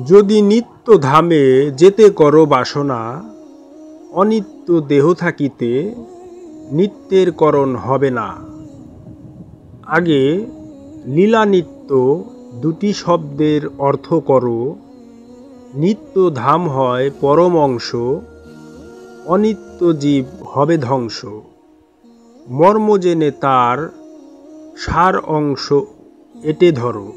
যদি নিত্য ধামে যেতে করো বাসনা, অনিত্য দেহ থাকিতে নিত্যের করণ হবে না। আগে লীলা নিত্য দুটি শব্দের অর্থ করো। নিত্য ধাম হয় পরম অংশ, অনিত্য জীব হবে ধ্বংস। মর্ম জেনে তার সার অংশ এঁটে ধরো।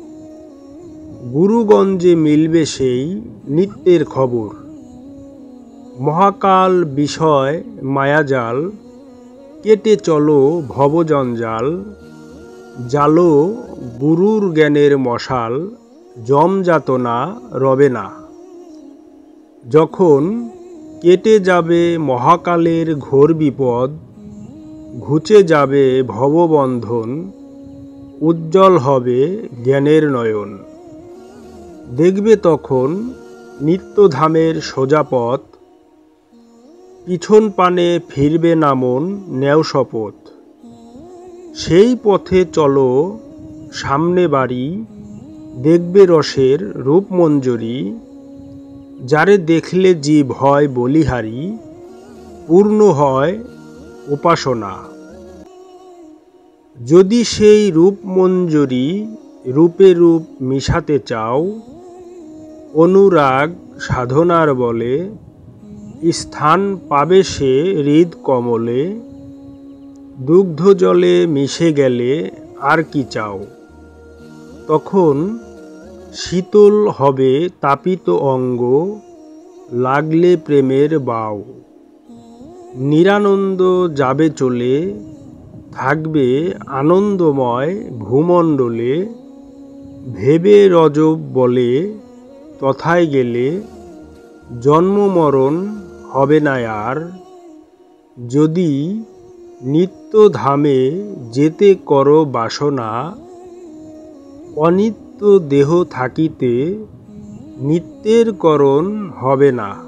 গুরুগঞ্জে মিলবে সেই নিত্যের খবর। মহাকাল বিষয় মায়াজাল, কেটে চলো ভবজঞ্জাল। জালো গুরুর জ্ঞানের মশাল, যম যাতনা রবে না। যখন কেটে যাবে মহাকালের ঘোর বিপদ, ঘুচে যাবে ভববন্ধন, উজ্জ্বল হবে জ্ঞানের নয়ন। দেখবে তখন নিত্যধামের সোজা পথ, পিছন পানে ফিরবে না মন নেও শপথ। সেই পথে চলো সামনে বাড়ি, দেখবে রসের রূপমঞ্জরি। যারে দেখলে জীব হয় বলিহারি, পূর্ণ হয় উপাসনা। যদি সেই রূপমঞ্জরি রূপে রূপ মিশাতে চাও, অনুরাগ সাধনার বলে স্থান পাবে সে হৃদ কমলে। দুগ্ধ জলে মিশে গেলে আর কি চাও, তখন শীতল হবে তাপিত অঙ্গ, লাগলে প্রেমের বাও। নিরানন্দ যাবে চলে, থাকবে আনন্দময় ভূমণ্ডলে। ভেবে রজব বলে তথায় গেলে, জন্ম মরণ হবে না আর। যদি নিত্য ধামে যেতে করো বাসনা, অনিত্য দেহ থাকিতে নিত্যের করণ হবে না।